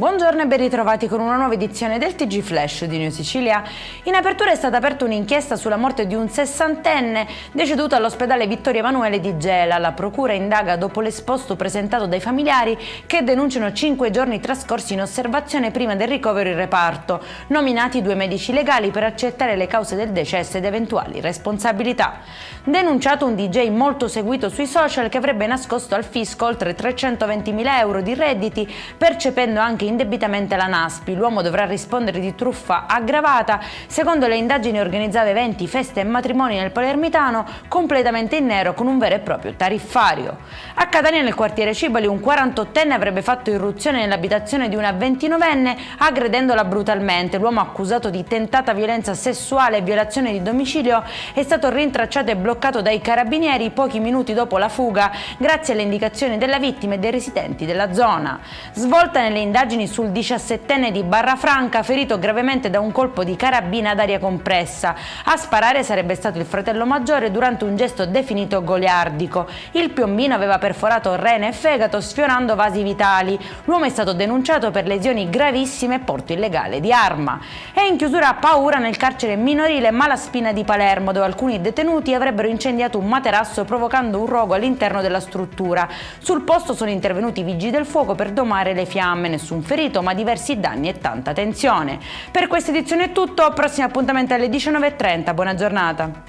Buongiorno e ben ritrovati con una nuova edizione del TG Flash di New Sicilia. In apertura è stata aperta un'inchiesta sulla morte di un sessantenne deceduto all'ospedale Vittorio Emanuele di Gela. La procura indaga dopo l'esposto presentato dai familiari che denunciano 5 giorni trascorsi in osservazione prima del ricovero in reparto, nominati 2 medici legali per accertare le cause del decesso ed eventuali responsabilità. Denunciato un DJ molto seguito sui social che avrebbe nascosto al fisco oltre 320.000 euro di redditi, percependo anche indebitamente la Naspi. L'uomo dovrà rispondere di truffa aggravata. Secondo le indagini organizzava eventi, feste e matrimoni nel Palermitano completamente in nero con un vero e proprio tariffario. A Catania, nel quartiere Cibali, un 48enne avrebbe fatto irruzione nell'abitazione di una 29enne aggredendola brutalmente. L'uomo, accusato di tentata violenza sessuale e violazione di domicilio, è stato rintracciato e bloccato dai carabinieri pochi minuti dopo la fuga grazie alle indicazioni della vittima e dei residenti della zona. Svolta nelle indagini sul 17enne di Barrafranca, ferito gravemente da un colpo di carabina ad aria compressa. A sparare sarebbe stato il fratello maggiore durante un gesto definito goliardico. Il piombino aveva perforato rene e fegato, sfiorando vasi vitali. L'uomo è stato denunciato per lesioni gravissime e porto illegale di arma. E in chiusura paura nel carcere minorile Malaspina di Palermo, dove alcuni detenuti avrebbero incendiato un materasso provocando un rogo all'interno della struttura. Sul posto sono intervenuti i vigili del fuoco per domare le fiamme. Nessun ferito, ma diversi danni e tanta tensione. Per questa edizione è tutto, prossimo appuntamento alle 19:30, buona giornata.